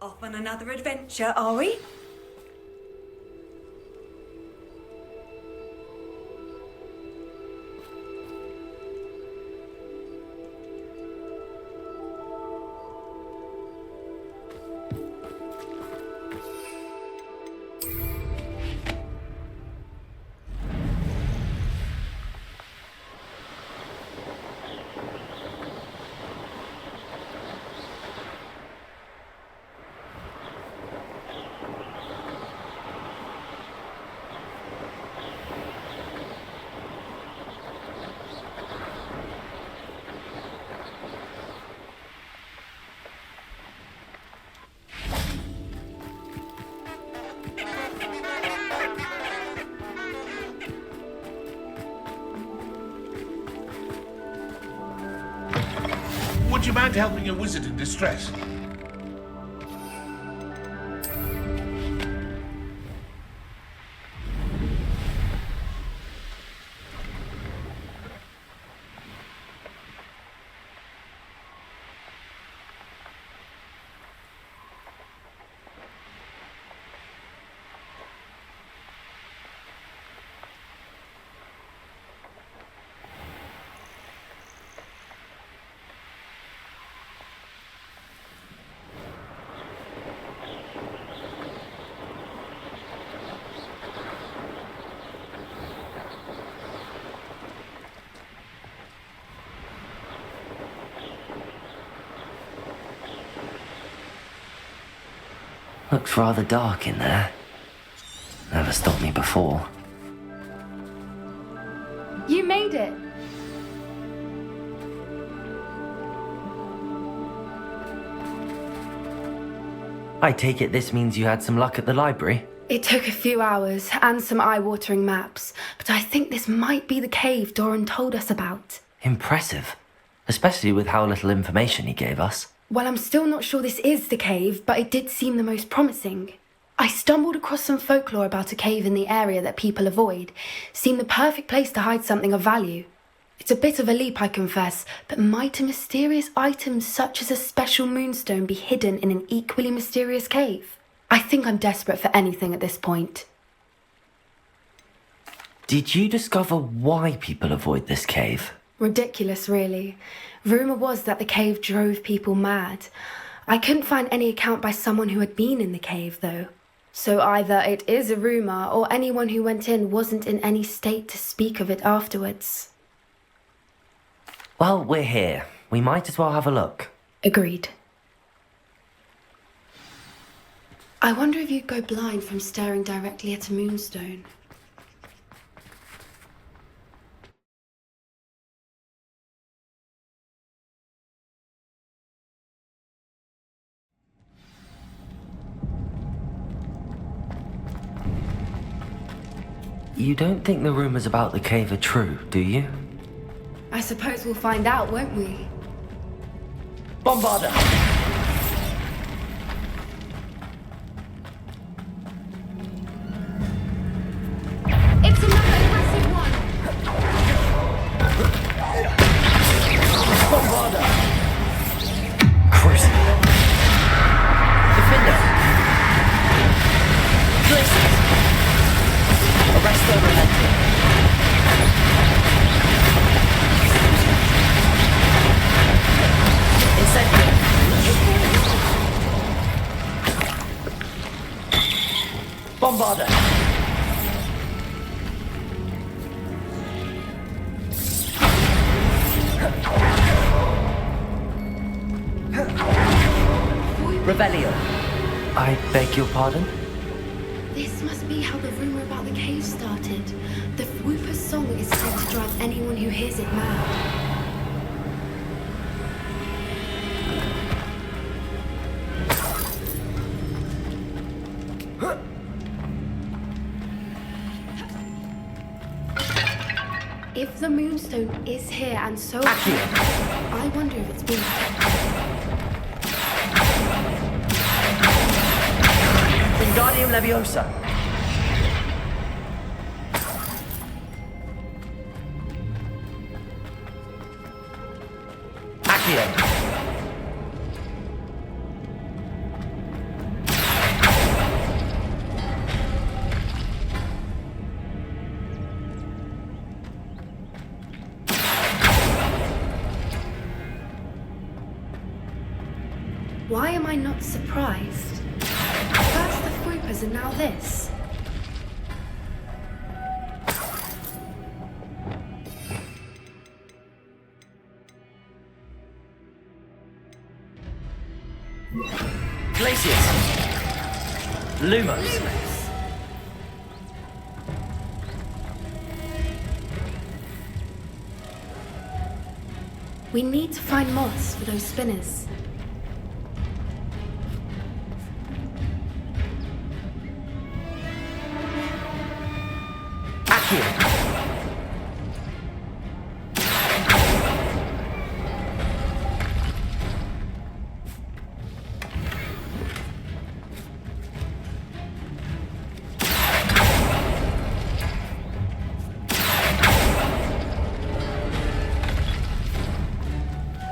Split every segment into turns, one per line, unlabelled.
Off on another adventure, are we?
Would you mind helping a wizard in distress?
Looks rather dark in there. Never stopped me before.
You made it!
I take it this means you had some luck at the library?
It took a few hours and some eye-watering maps, but I think this might be the cave Doran told us about.
Impressive. Especially with how little information he gave us.
Well, I'm still not sure this is the cave, but it did seem the most promising. I stumbled across some folklore about a cave in the area that people avoid. Seemed the perfect place to hide something of value. It's a bit of a leap, I confess, but might a mysterious item such as a special moonstone be hidden in an equally mysterious cave? I think I'm desperate for anything at this point.
Did you discover why people avoid this cave?
Ridiculous, really. Rumour was that the cave drove people mad. I couldn't find any account by someone who had been in the cave, though. So either it is a rumour, or anyone who went in wasn't in any state to speak of it afterwards.
Well, we're here. We might as well have a look.
Agreed. I wonder if you'd go blind from staring directly at a moonstone.
You don't think the rumours about the cave are true, do you?
I suppose we'll find out, won't we?
Bombarder!
It's another aggressive one!
Bombarder! Crucible! Defender! Glisten! Arrest the relenting! Incendio! Bombarder! Revelio. I beg your pardon?
This must be how the rumour about the cave started. The Whooper's song is said to drive anyone who hears it mad. If the moonstone is here and so I wonder if it's being
Wingardium Leviosa. Accio.
I not surprised? First the Fruipers and now this.
Glaciers! Lumos!
We need to find moths for those spinners.
Accio!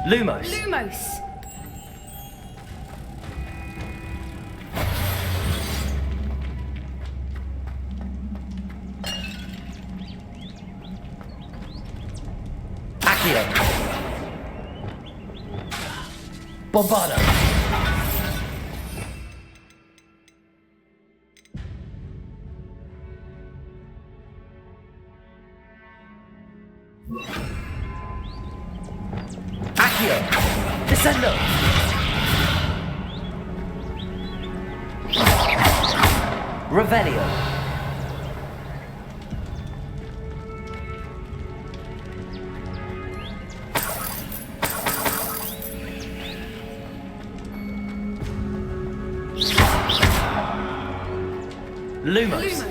Lumos!
Lumos!
Accio! Bombarda! Accio! Descendo! Revelio! Lumos!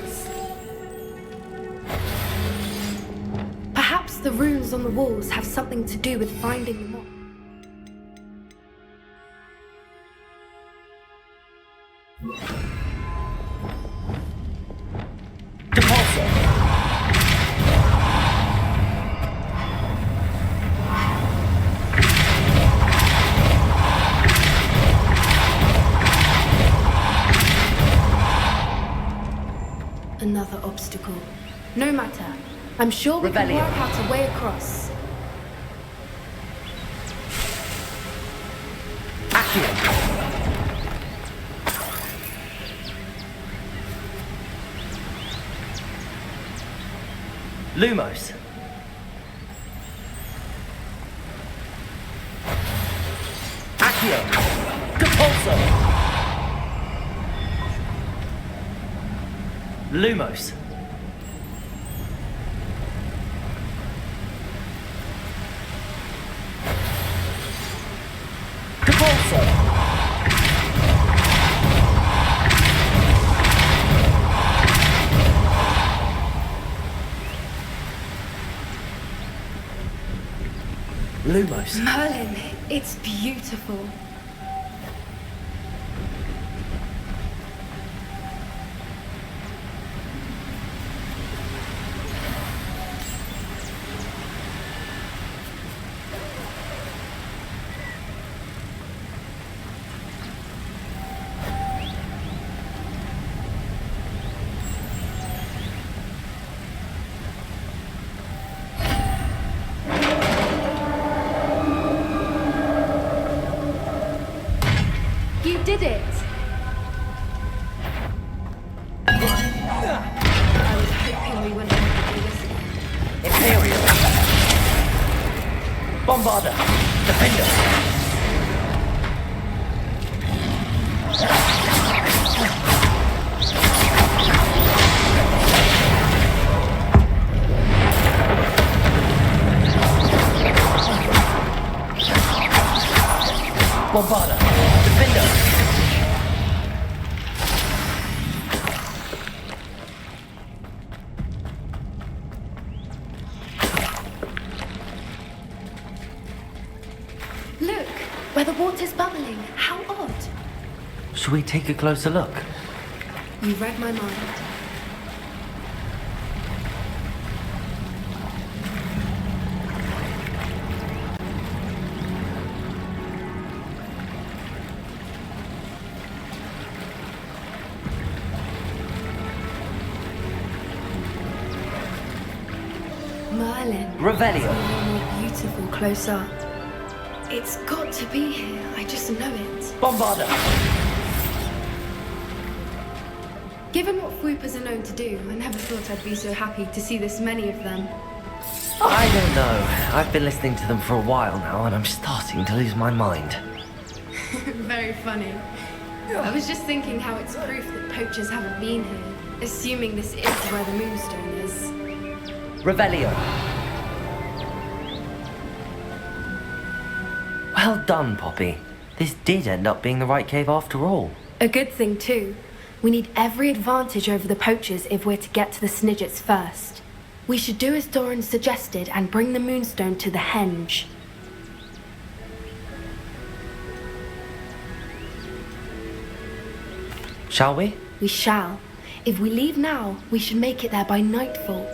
Perhaps the runes on the walls have something to do with finding the moth.
Depulso!
Another obstacle. No matter. I'm sure we can
Revelio.
work out a way across.
Accio! Lumos! Accio! Depulso! Lumos! Depulso! Lumos!
Merlin, it's beautiful. You did it! I was hoping we wouldn't have to listen.
Imperial! Bombarda! Defender! Bombarda! Defender!
Look, where the water's bubbling. How odd.
Shall we take a closer look?
You read my mind. Merlin.
Revelio!
It's even more beautiful close up. It's got to be here. I just know it.
Bombarda!
Given what Fwoopers are known to do, I never thought I'd be so happy to see this many of them.
I don't know. I've been listening to them for a while now, and I'm starting to lose my mind.
Very funny. I was just thinking how it's proof that poachers haven't been here, assuming this is where the Moonstone is.
Revelio. Well done, Poppy. This did end up being the right cave after all.
A good thing, too. We need every advantage over the poachers if we're to get to the Snidgets first. We should do as Doran suggested and bring the Moonstone to the henge.
Shall we?
We shall. If we leave now, we should make it there by nightfall.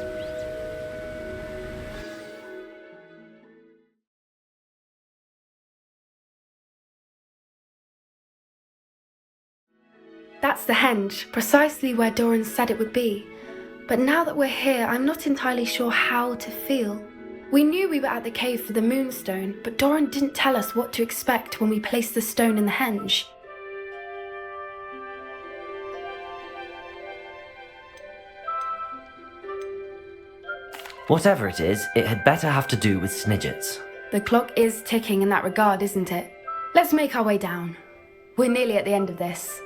That's the henge, precisely where Doran said it would be. But now that we're here, I'm not entirely sure how to feel. We knew we were at the cave for the Moonstone, but Doran didn't tell us what to expect when we placed the stone in the henge.
Whatever it is, it had better have to do with Snidgets.
The clock is ticking in that regard, isn't it? Let's make our way down. We're nearly at the end of this.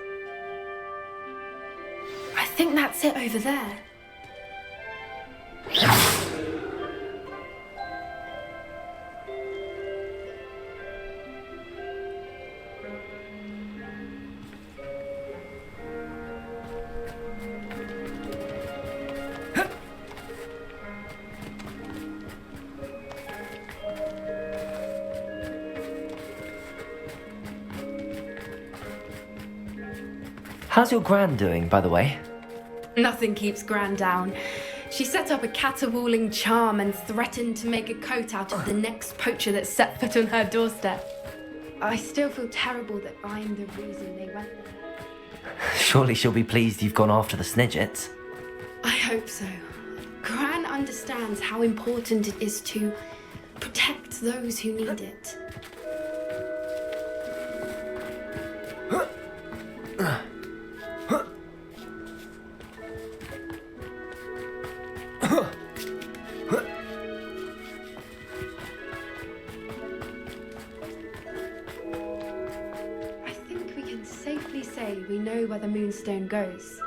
I think that's it over there.
How's your Gran doing, by the way?
Nothing keeps Gran down. She set up a caterwauling charm and threatened to make a coat out of the next poacher that set foot on her doorstep. I still feel terrible that I'm the reason they went there.
Surely she'll be pleased you've gone after the Snidgets.
I hope so. Gran understands how important it is to protect those who need it. I think we can safely say we know where the Moonstone goes.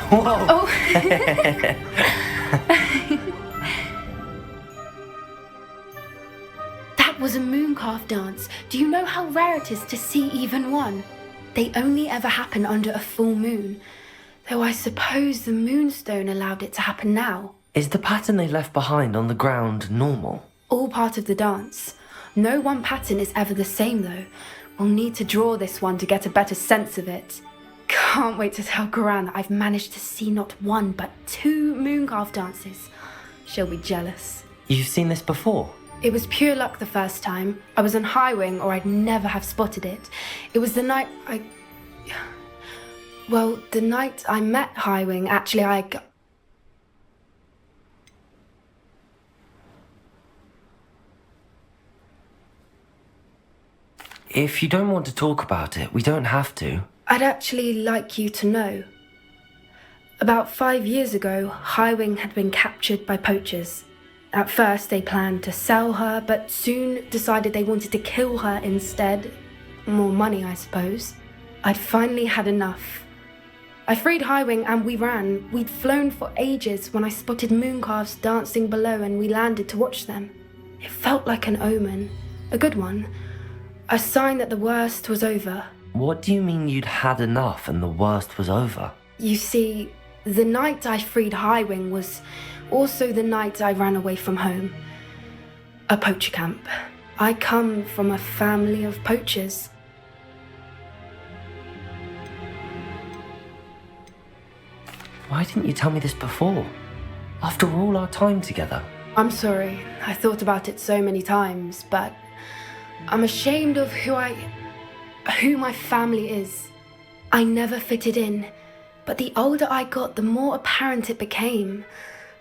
Whoa!
Oh! That was a mooncalf dance. Do you know how rare it is to see even one? They only ever happen under a full moon. Though I suppose the Moonstone allowed it to happen now.
Is the pattern they left behind on the ground normal?
All part of the dance. No one pattern is ever the same though. We'll need to draw this one to get a better sense of it. Can't wait to tell Gran that I've managed to see not one but 2 mooncalf dances. She'll be jealous.
You've seen this before?
It was pure luck the first time. I was on Highwing or I'd never have spotted it. It was the night the night I met Highwing, actually
If you don't want to talk about it, we don't have to.
I'd actually like you to know. About 5 years ago, Highwing had been captured by poachers. At first, they planned to sell her, but soon decided they wanted to kill her instead. More money, I suppose. I'd finally had enough. I freed Highwing and we ran. We'd flown for ages when I spotted mooncalves dancing below and we landed to watch them. It felt like an omen. A good one. A sign that the worst was over.
What do you mean you'd had enough and the worst was over?
You see, the night I freed Highwing was also the night I ran away from home. A poacher camp. I come from a family of poachers.
Why didn't you tell me this before? After all our time together.
I'm sorry. I thought about it so many times, but I'm ashamed of who my family is. I never fitted in, but the older I got, the more apparent it became.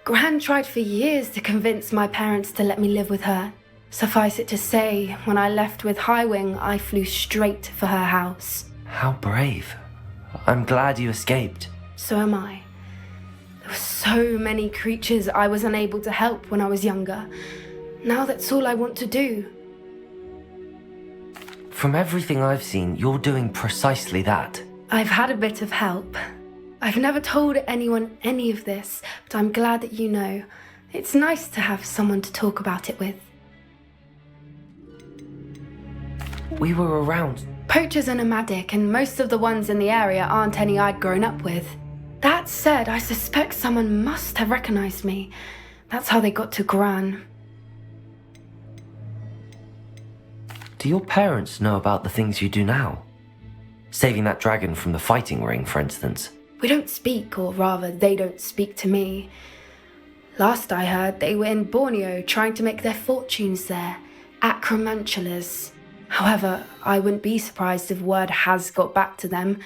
Gran tried for years to convince my parents to let me live with her. Suffice it to say, when I left with Highwing, I flew straight for her house.
How brave. I'm glad you escaped.
So am I. There were so many creatures I was unable to help when I was younger. Now that's all I want to do.
From everything I've seen, you're doing precisely that.
I've had a bit of help. I've never told anyone any of this, but I'm glad that you know. It's nice to have someone to talk about it with.
We were around.
Poachers are nomadic, and most of the ones in the area aren't any I'd grown up with. That said, I suspect someone must have recognized me. That's how they got to Gran.
Do your parents know about the things you do now? Saving that dragon from the fighting ring, for instance.
We don't speak, or rather, they don't speak to me. Last I heard, they were in Borneo trying to make their fortunes there. Acromantulas. However, I wouldn't be surprised if word has got back to them.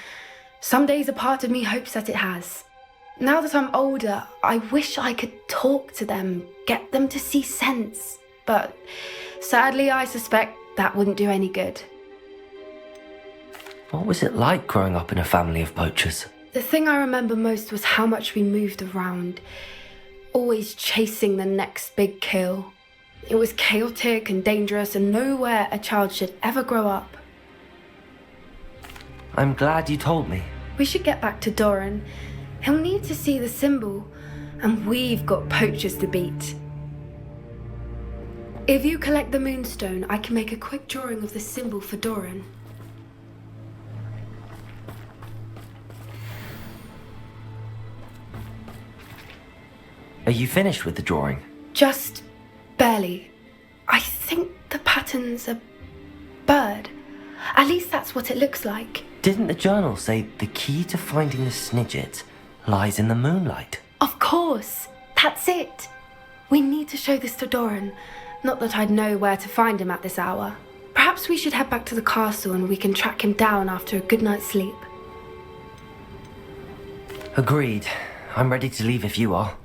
Some days a part of me hopes that it has. Now that I'm older, I wish I could talk to them, get them to see sense. But sadly, I suspect that wouldn't do any good.
What was it like growing up in a family of poachers?
The thing I remember most was how much we moved around, always chasing the next big kill. It was chaotic and dangerous, and nowhere a child should ever grow up.
I'm glad you told me.
We should get back to Doran. He'll need to see the symbol, and we've got poachers to beat. If you collect the moonstone, I can make a quick drawing of the symbol for Doran.
Are you finished with the drawing?
Just barely. I think the pattern's a bird. At least that's what it looks like.
Didn't the journal say the key to finding the Snidget lies in the moonlight?
Of course. That's it. We need to show this to Doran. Not that I'd know where to find him at this hour. Perhaps we should head back to the castle and we can track him down after a good night's sleep.
Agreed. I'm ready to leave if you are.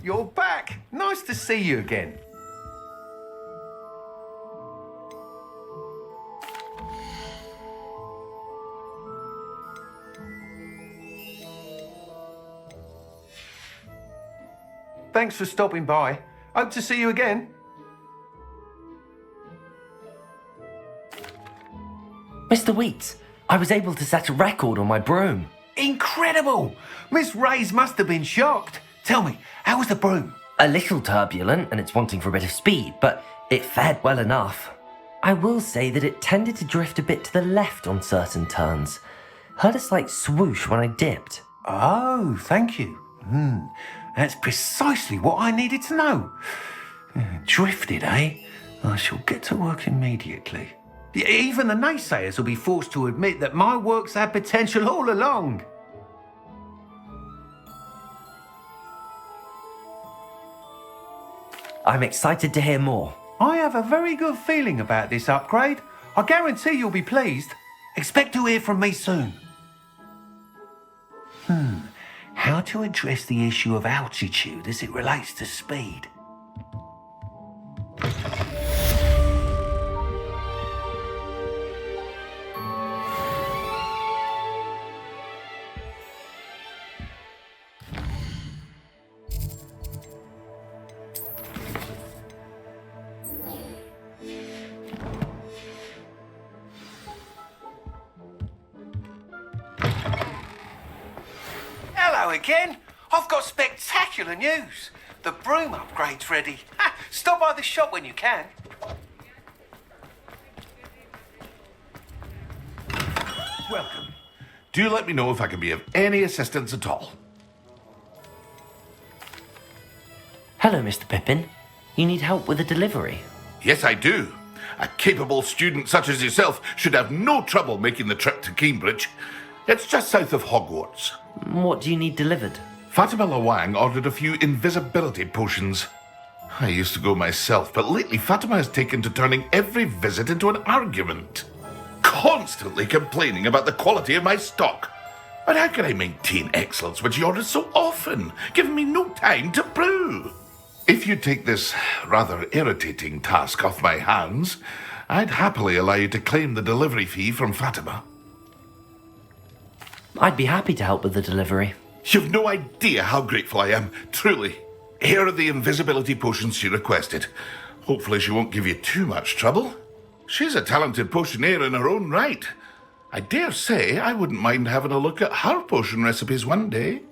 You're back. Nice to see you again. Thanks for stopping by. Hope to see you again.
Mr. Wheats, I was able to set a record on my broom.
Incredible! Miss Ray's must have been shocked. Tell me, how was the broom?
A little turbulent and it's wanting for a bit of speed, but it fared well enough. I will say that it tended to drift a bit to the left on certain turns. Heard a slight swoosh when I dipped.
Oh, thank you. That's precisely what I needed to know. Drifted, eh? I shall get to work immediately. Even the naysayers will be forced to admit that my work's had potential all along.
I'm excited to hear more.
I have a very good feeling about this upgrade. I guarantee you'll be pleased. Expect to hear from me soon. How to address the issue of altitude as it relates to speed? Hello again. I've got spectacular news. The broom upgrade's ready. Stop by the shop when you can.
Welcome. Do let me know if I can be of any assistance at all.
Hello, Mr. Pippin. You need help with a delivery?
Yes, I do. A capable student such as yourself should have no trouble making the trip to Cambridge. It's just south of Hogwarts.
What do you need delivered?
Fatima Lawang ordered a few invisibility potions. I used to go myself, but lately Fatima has taken to turning every visit into an argument. Constantly complaining about the quality of my stock. But how can I maintain excellence when she orders so often, giving me no time to brew? If you take this rather irritating task off my hands, I'd happily allow you to claim the delivery fee from Fatima.
I'd be happy to help with the delivery.
You've no idea how grateful I am, truly. Here are the invisibility potions she requested. Hopefully she won't give you too much trouble. She's a talented potioneer in her own right. I dare say I wouldn't mind having a look at her potion recipes one day.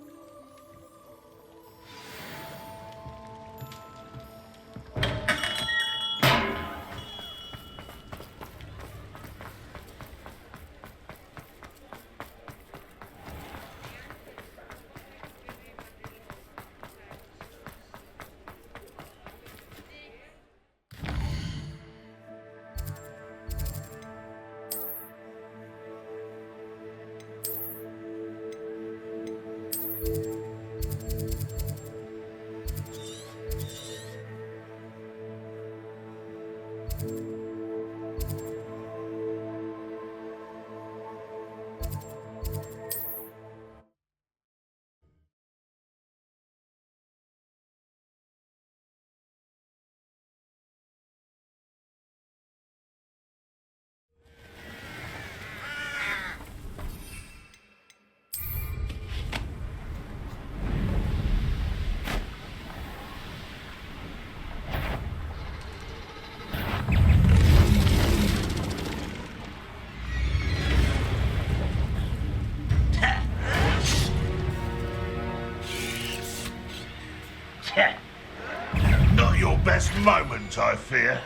Not your best moment, I fear.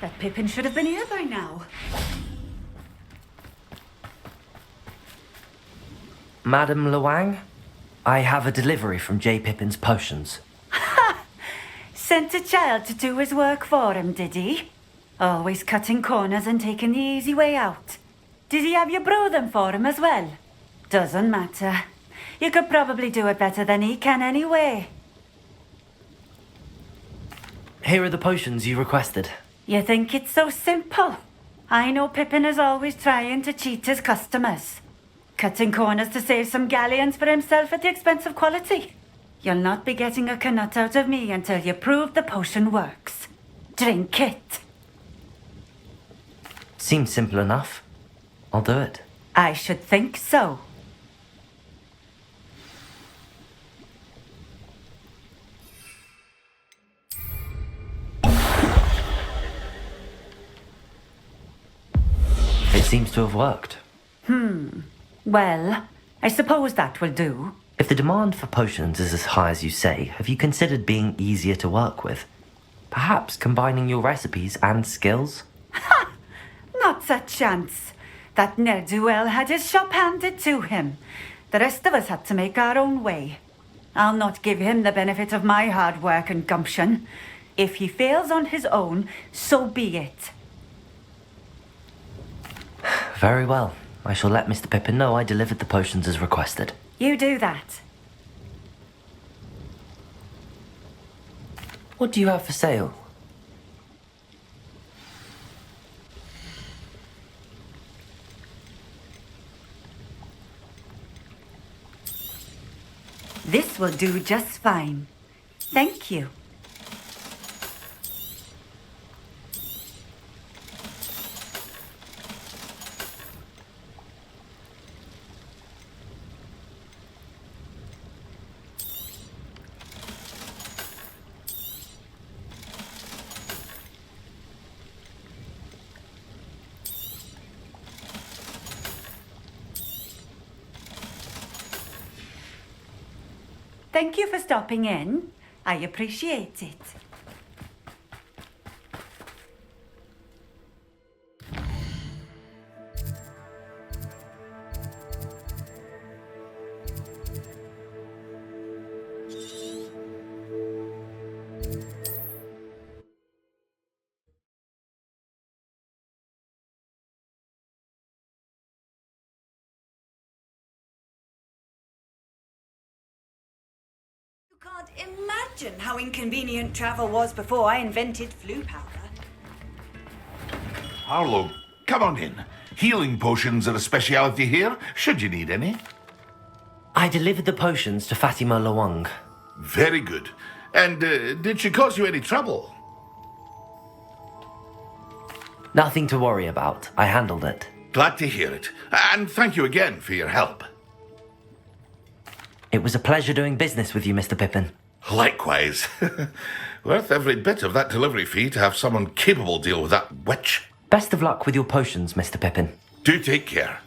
That Pippin should have been here by now.
Madam Lawang, I have a delivery from J. Pippin's potions.
Sent a child to do his work for him, did he? Always cutting corners and taking the easy way out. Did he have you brew them for him as well? Doesn't matter. You could probably do it better than he can anyway.
Here are the potions you requested.
You think it's so simple? I know Pippin is always trying to cheat his customers, cutting corners to save some galleons for himself at the expense of quality. You'll not be getting a canut out of me until you prove the potion works. Drink it.
Seems simple enough. I'll do it.
I should think so.
It seems to have worked.
Well, I suppose that will do.
If the demand for potions is as high as you say, have you considered being easier to work with? Perhaps combining your recipes and skills?
Not a chance. That ne'er-do-well had his shop handed to him. The rest of us had to make our own way. I'll not give him the benefit of my hard work and gumption. If he fails on his own, so be it.
Very well. I shall let Mr. Pippin know I delivered the potions as requested.
You do that.
What do you have for sale?
This will do just fine. Thank you. Thank you for stopping in. I appreciate it. You can't imagine how inconvenient travel was before I invented flu powder.
Harlow, come on in. Healing potions are a speciality here, should you need any.
I delivered the potions to Fatima Lawang.
Very good. And did she cause you any trouble?
Nothing to worry about. I handled it.
Glad to hear it. And thank you again for your help.
It was a pleasure doing business with you, Mr. Pippin.
Likewise. Worth every bit of that delivery fee to have someone capable deal with that witch.
Best of luck with your potions, Mr. Pippin.
Do take care.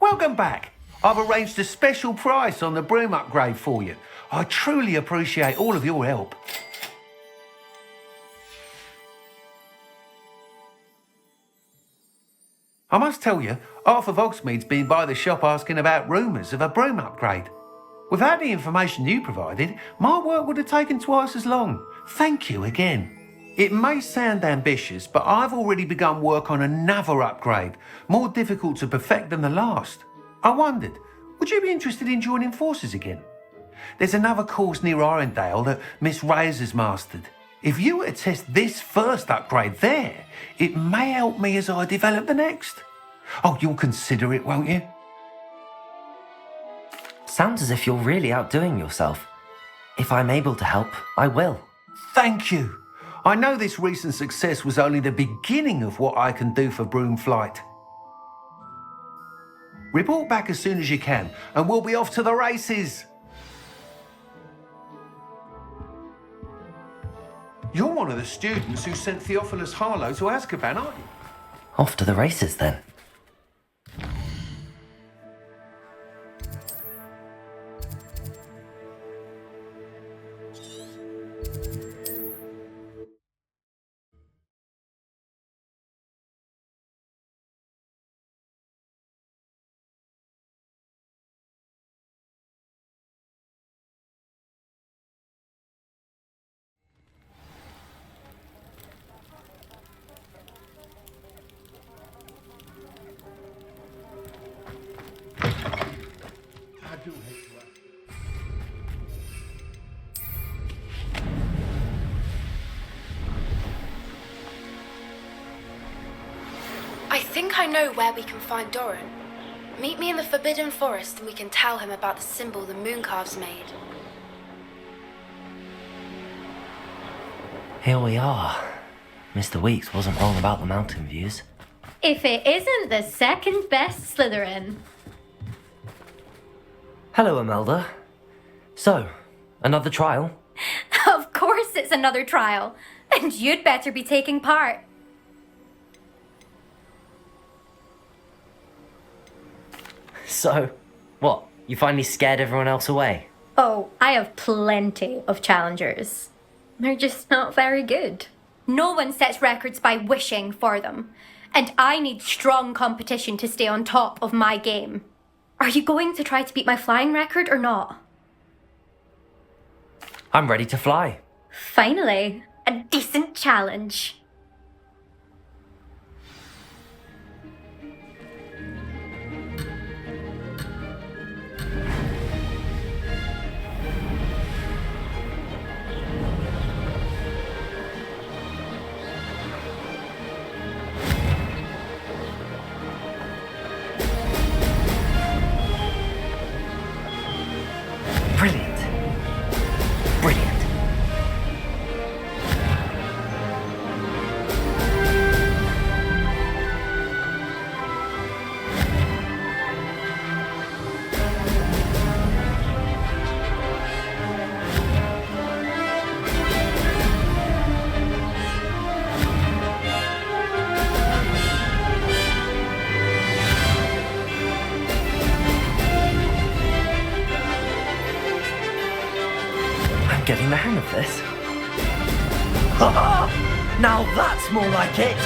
Welcome back. I've arranged a special price on the broom upgrade for you. I truly appreciate all of your help. I must tell you, half of Hogsmeade's been by the shop asking about rumours of a broom upgrade. Without the information you provided, my work would have taken twice as long. Thank you again. It may sound ambitious, but I've already begun work on another upgrade, more difficult to perfect than the last. I wondered, would you be interested in joining forces again? There's another course near Arendale that Miss Reyes has mastered. If you were to test this first upgrade there, it may help me as I develop the next. Oh, you'll consider it, won't you?
Sounds as if you're really outdoing yourself. If I'm able to help, I will.
Thank you. I know this recent success was only the beginning of what I can do for Broom Flight. Report back as soon as you can, and we'll be off to the races. You're one of the students who sent Theophilus Harlow to Azkaban, aren't you?
Off to the races then.
I think I know where we can find Doran. Meet me in the Forbidden Forest and we can tell him about the symbol the Mooncalves made.
Here we are. Mr. Weeks wasn't wrong about the mountain views.
If it isn't the second best Slytherin.
Hello, Imelda. So, another trial?
Of course it's another trial. And you'd better be taking part.
So, what? You finally scared everyone else away?
Oh, I have plenty of challengers. They're just not very good. No one sets records by wishing for them. And I need strong competition to stay on top of my game. Are you going to try to beat my flying record or not?
I'm ready to fly.
Finally, a decent challenge.
Brilliant. Brilliant. I'm getting the hang of this. Ha! Now that's more like it!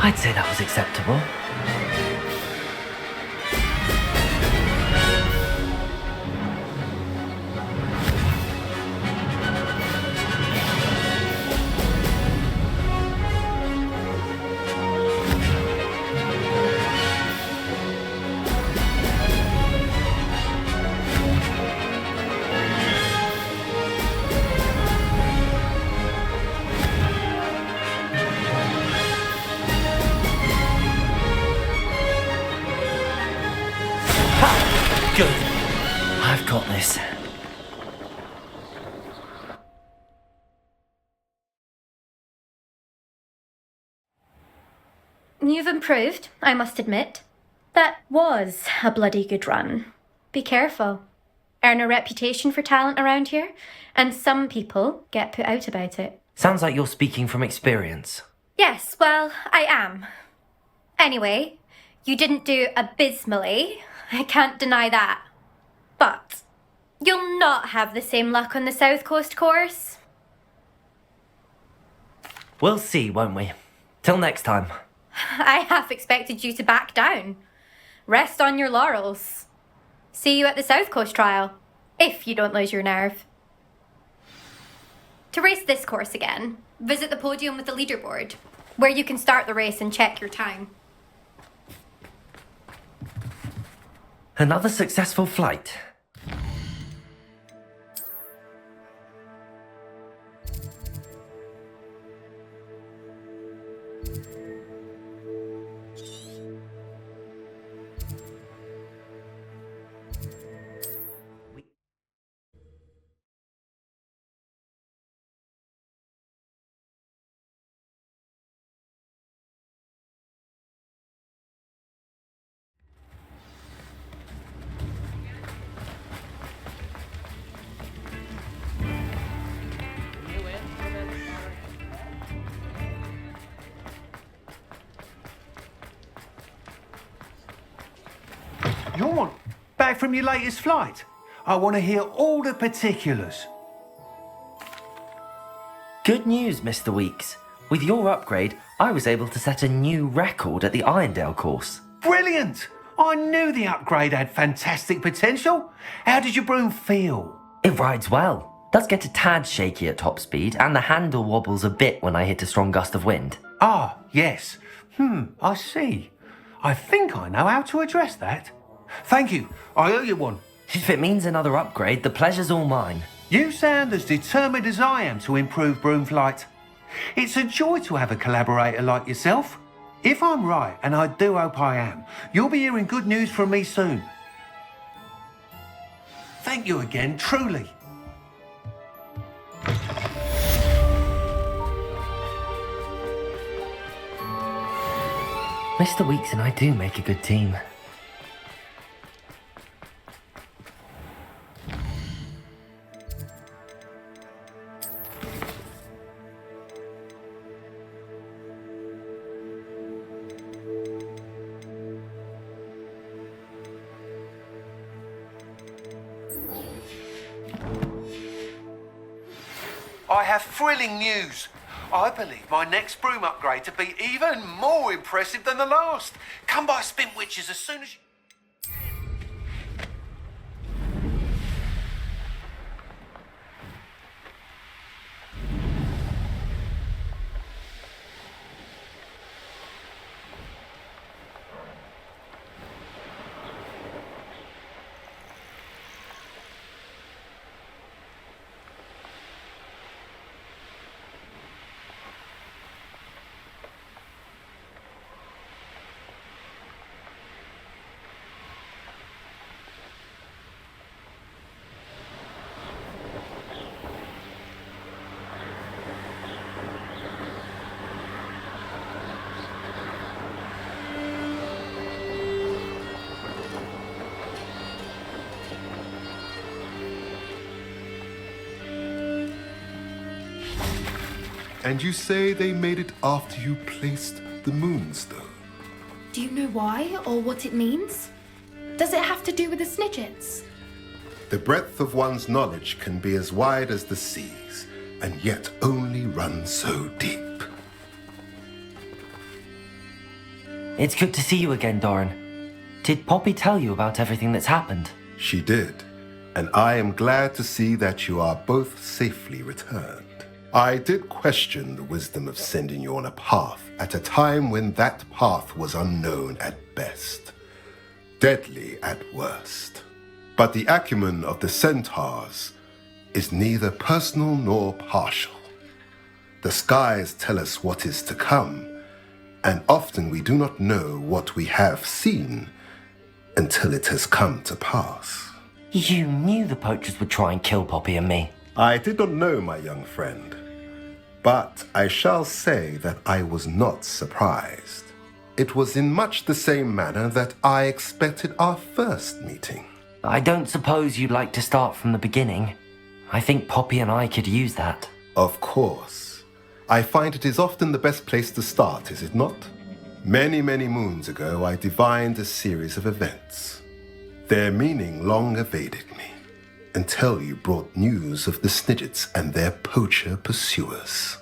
I'd say that was acceptable. Good. I've got this.
You've improved, I must admit. That was a bloody good run. Be careful. Earn a reputation for talent around here, and some people get put out about it.
Sounds like you're speaking from experience.
Yes, well, I am. Anyway, you didn't do abysmally. I can't deny that. But you'll not have the same luck on the South Coast course.
We'll see, won't we? Till next time.
I half expected you to back down. Rest on your laurels. See you at the South Coast trial, if you don't lose your nerve. To race this course again, visit the podium with the leaderboard, where you can start the race and check your time.
Another successful flight.
You're on? Back from your latest flight? I want to hear all the particulars.
Good news, Mr. Weeks. With your upgrade, I was able to set a new record at the Irondale course.
Brilliant! I knew the upgrade had fantastic potential. How did your broom feel?
It rides well. Does get a tad shaky at top speed, and the handle wobbles a bit when I hit a strong gust of wind.
Ah, yes. I see. I think I know how to address that. Thank you. I owe you one.
If it means another upgrade, the pleasure's all mine.
You sound as determined as I am to improve broom flight. It's a joy to have a collaborator like yourself. If I'm right, and I do hope I am, you'll be hearing good news from me soon. Thank you again, truly.
Mr. Weeks and I do make a good team.
I have thrilling news. I believe my next broom upgrade to be even more impressive than the last. Come by Spin Witches as soon as you...
And you say they made it after you placed the moonstone?
Do you know why or what it means? Does it have to do with the Snidgets?
The breadth of one's knowledge can be as wide as the seas, and yet only run so deep.
It's good to see you again, Doran. Did Poppy tell you about everything that's happened?
She did, and I am glad to see that you are both safely returned. I did question the wisdom of sending you on a path at a time when that path was unknown at best, deadly at worst. But the acumen of the centaurs is neither personal nor partial. The skies tell us what is to come, and often we do not know what we have seen until it has come to pass.
You knew the poachers would try and kill Poppy and me.
I did not know, my young friend, but I shall say that I was not surprised. It was in much the same manner that I expected our first meeting.
I don't suppose you'd like to start from the beginning. I think Poppy and I could use that.
Of course. I find it is often the best place to start, is it not? Many, many moons ago, I divined a series of events. Their meaning long evaded me, until you brought news of the Snidgets and their poacher pursuers.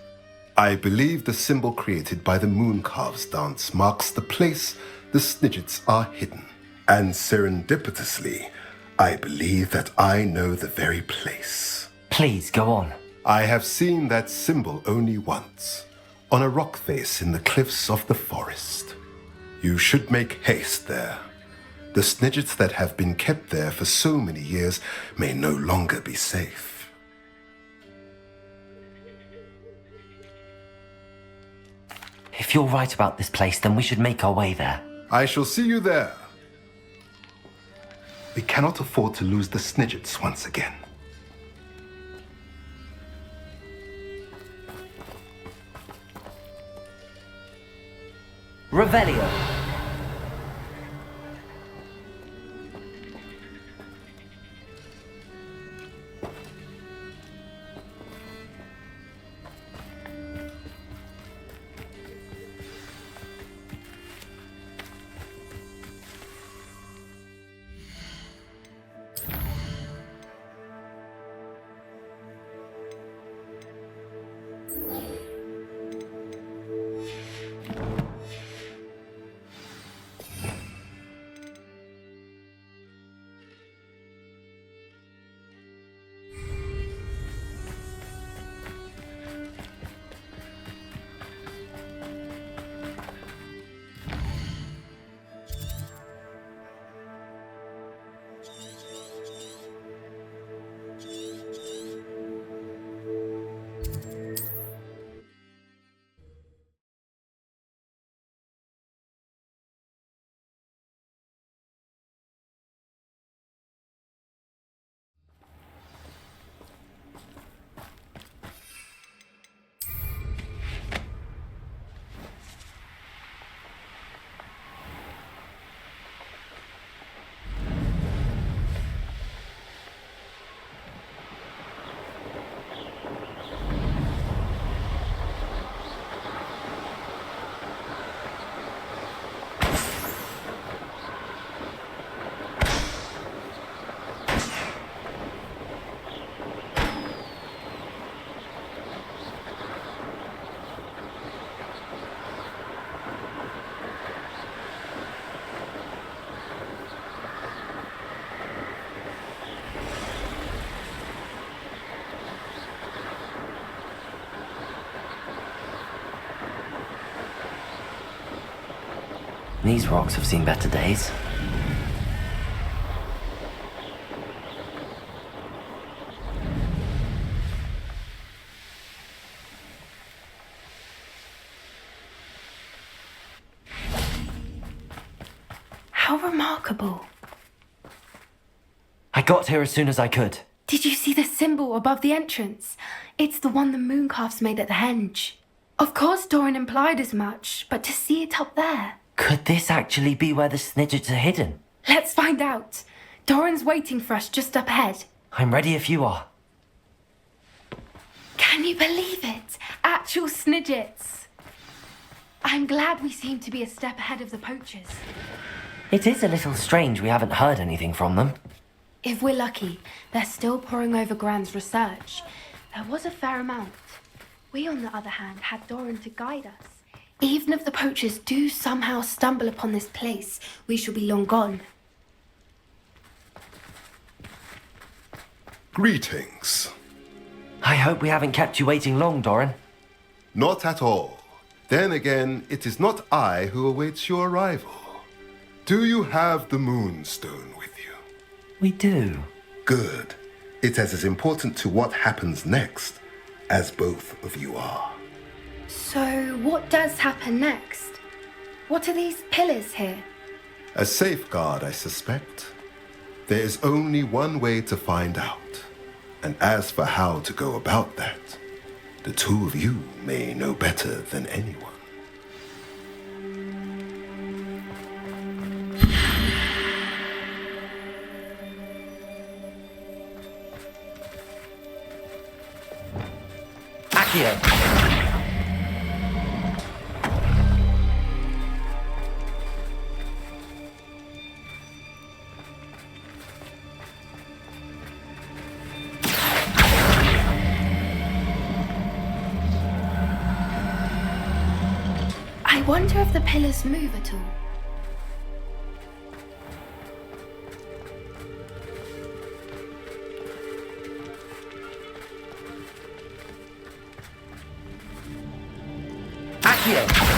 I believe the symbol created by the Mooncalves dance marks the place the Snidgets are hidden. And serendipitously, I believe that I know the very place.
Please, go on.
I have seen that symbol only once, on a rock face in the cliffs of the forest. You should make haste there. The snidgets that have been kept there for so many years may no longer be safe.
If you're right about this place, then we should make our way there.
I shall see you there. We cannot afford to lose the snidgets once again.
Revelio. These rocks have seen better days.
How remarkable.
I got here as soon as I could.
Did you see the symbol above the entrance? It's the one the mooncalfs made at the henge. Of course Doran implied as much, but to see it up there...
Could this actually be where the snidgets are hidden?
Let's find out. Doran's waiting for us just up ahead.
I'm ready if you are.
Can you believe it? Actual snidgets. I'm glad we seem to be a step ahead of the poachers.
It is a little strange we haven't heard anything from them.
If we're lucky, they're still poring over Gran's research. There was a fair amount. We, on the other hand, had Doran to guide us. Even if the poachers do somehow stumble upon this place, we shall be long gone.
Greetings.
I hope we haven't kept you waiting long, Doran.
Not at all. Then again, it is not I who awaits your arrival. Do you have the Moonstone with you?
We do.
Good. It is as important to what happens next as both of you are.
So, what does happen next? What are these pillars here?
A safeguard, I suspect. There is only one way to find out. And as for how to go about that, the two of you may know better than anyone.
Accio.
I wonder if the pillars move at all.
Accio!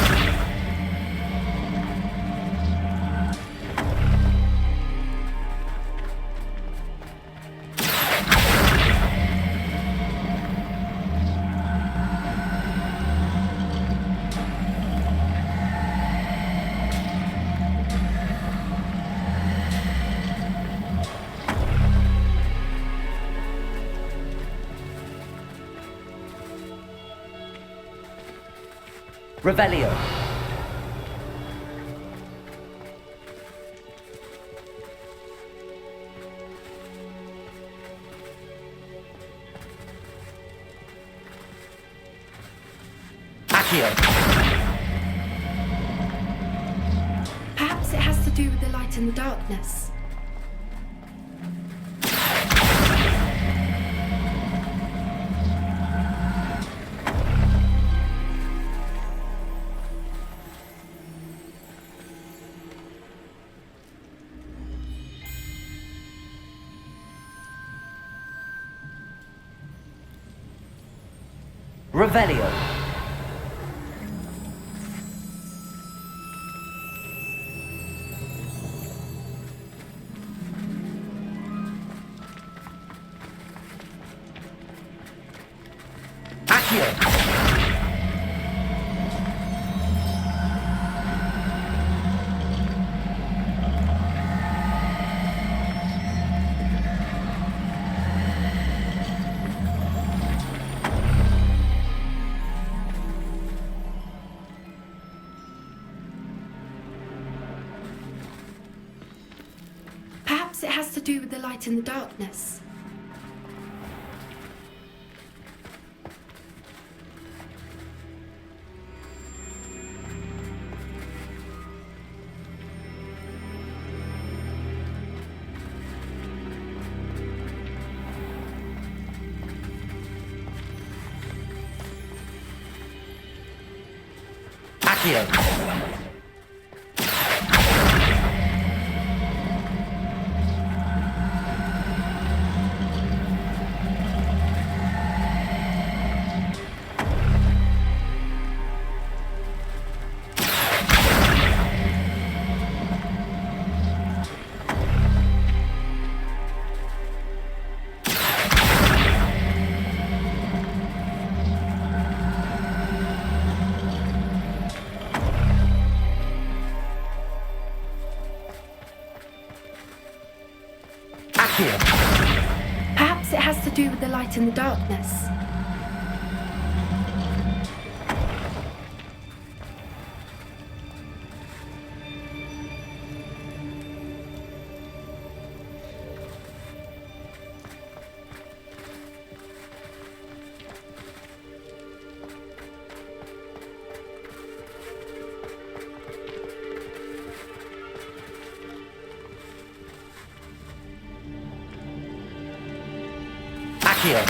Revelio. Accio.
Perhaps it has to do with the light and the darkness.
Revelio. Accio.
Perhaps it has to do with the light and the darkness.
Accio. Accio.
Perhaps it has to do with the light and the darkness.
Accio.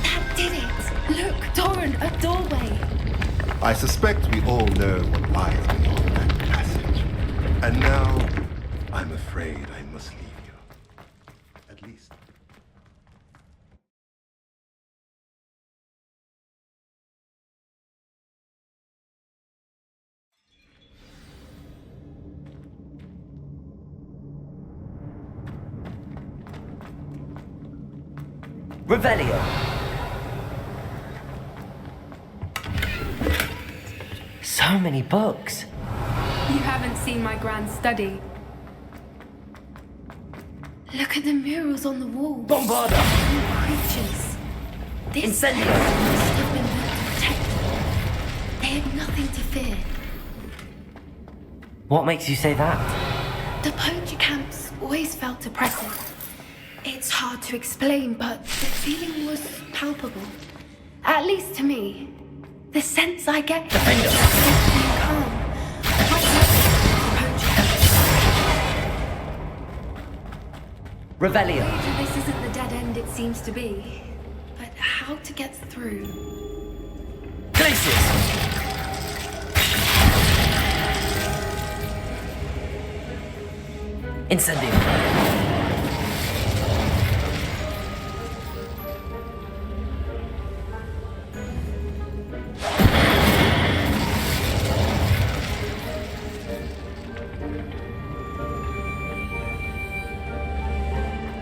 That did it! Look, Doran, a doorway!
I suspect we all know what lies beyond that passage. And now, I'm afraid I must leave you. At least.
Revelio. So many books.
You haven't seen my grand study. Look at the murals on the wall.
Bombarda.
Creatures. This
Incendio.
must have been built to protect them. They had nothing to fear.
What makes you say that?
The poacher camps always felt oppressive. It's hard to explain, but the feeling was palpable. At least to me. The sense I get from
Defender.
is being calm. Quite different from the poacher camps.
Revelio.
This isn't the dead end it seems to be. But how to get through?
Glacius. Incendium.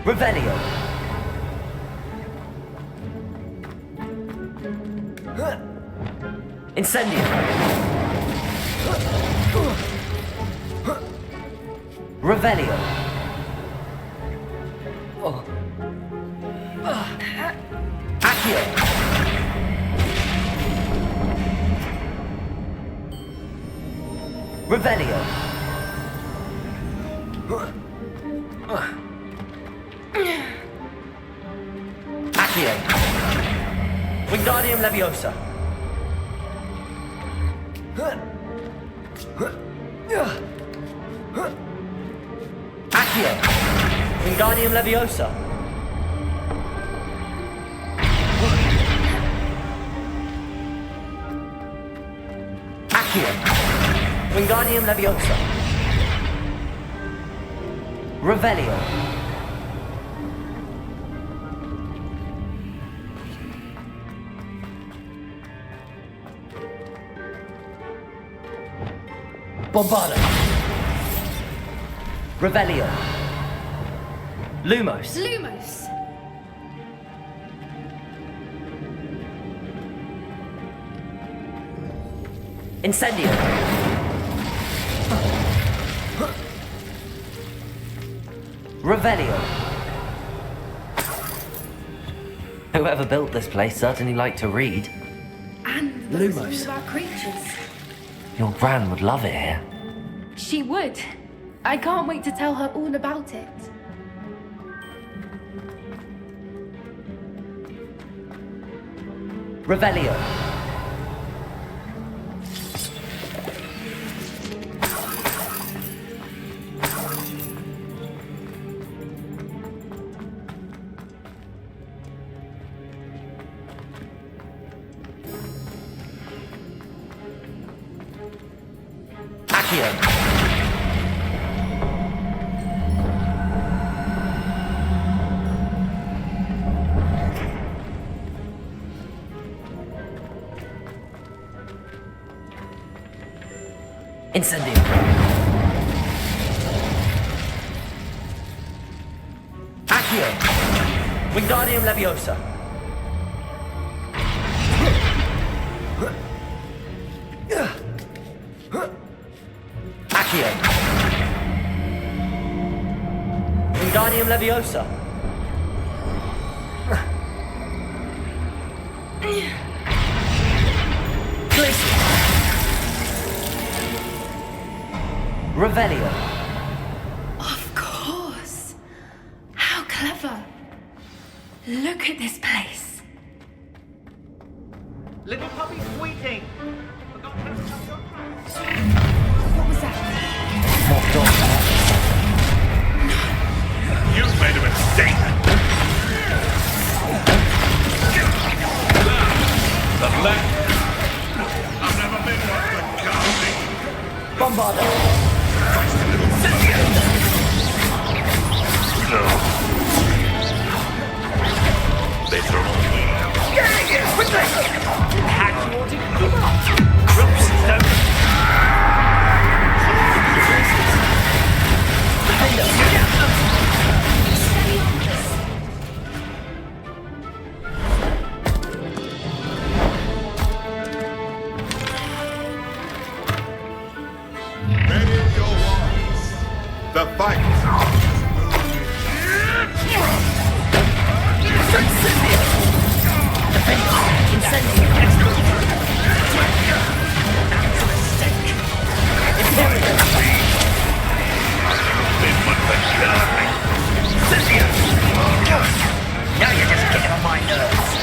Revelio. Incendium. Revelio. Accio. Revelio. Accio. Wingardium Leviosa. Accio. Wingardium Leviosa. Accio. Wingardium Leviosa. Revelio. Bombarda. Revelio. Lumos.
Lumos!
Incendio. Revelio. Whoever built this place certainly liked to read.
And the
Lumos.
voices of our creatures.
Your gran would love it here.
She would. I can't wait to tell her all about it.
Revelio. Accio. Incendio. Accio. Wingardium Leviosa. Accio. Wingardium Leviosa. Glacius. Revelio.
Of course. How clever. Look at this place.
Little puppy squeaking.
What was that?
You've made a mistake. The black. I've never been one for counting.
Bombarda.
No. They throw me. Ready your ones. The fight.
Now you're just getting on my nerves.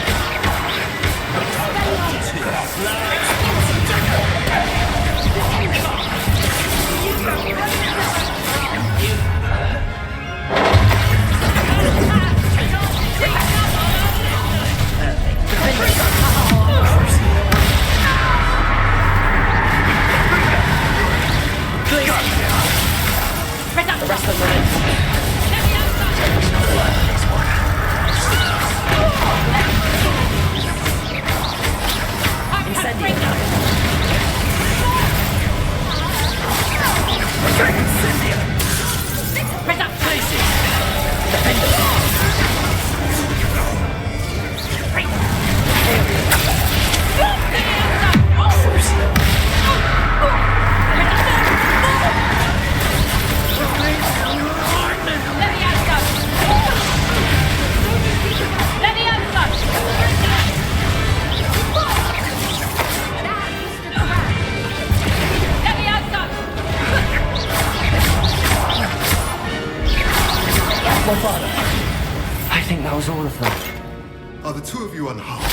That was all of them.
Are the two of you unharmed?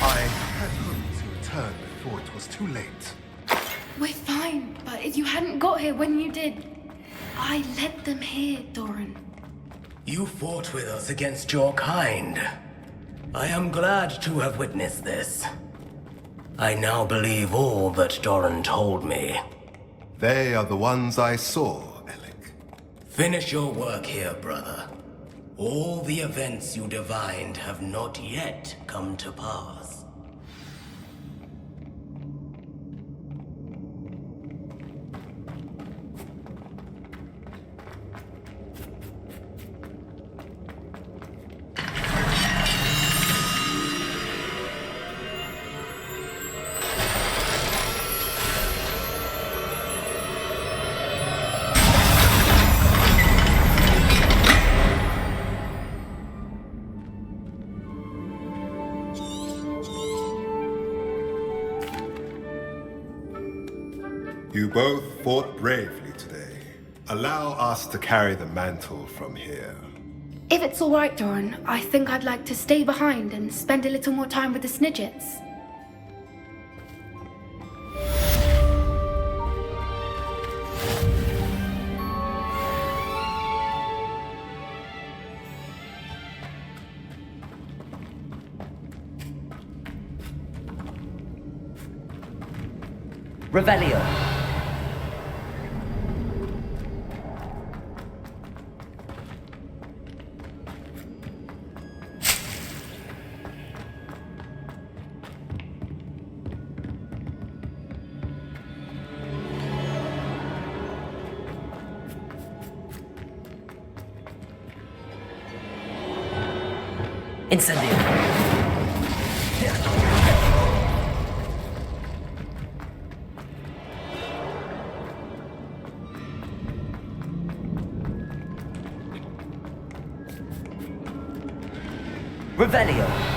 I had hoped to return before it was too late.
We're fine, but if you hadn't got here when you did, I led them here, Doran.
You fought with us against your kind. I am glad to have witnessed this. I now believe all that Doran told me.
They are the ones I saw, Alec.
Finish your work here, brother. All the events you divined have not yet come to pass.
You both fought bravely today. Allow us to carry the mantle from here.
If it's all right, Doran, I think I'd like to stay behind and spend a little more time with the Snidgets.
Revelio. Incendio. Revelio.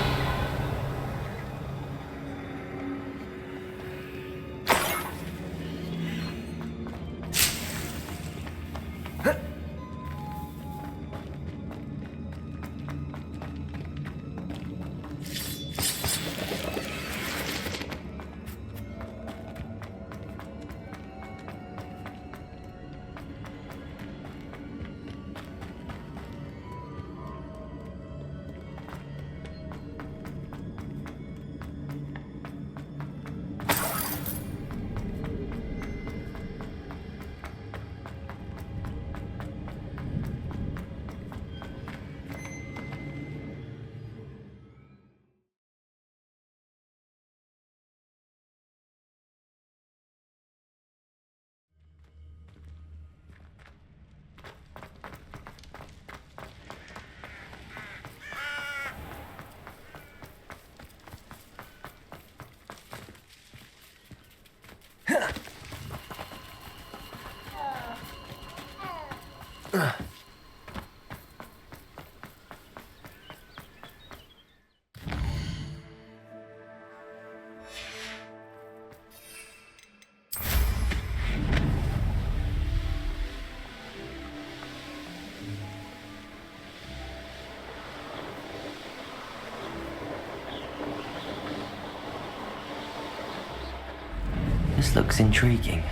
This looks intriguing.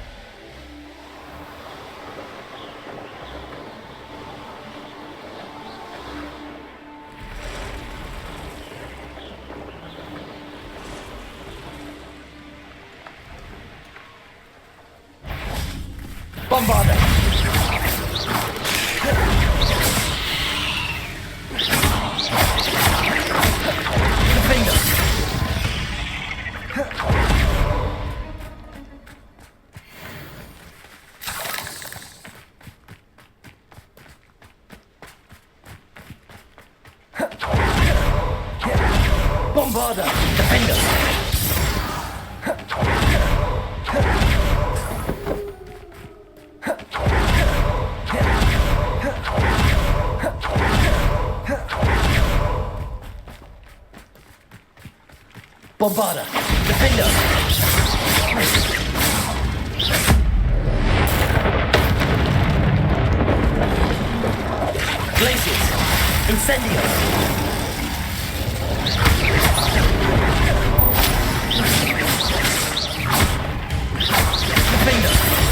Bombarder! Defender! Bombarder! Defender! Bombarder! Defender! Glaciers! Incendio! Finger.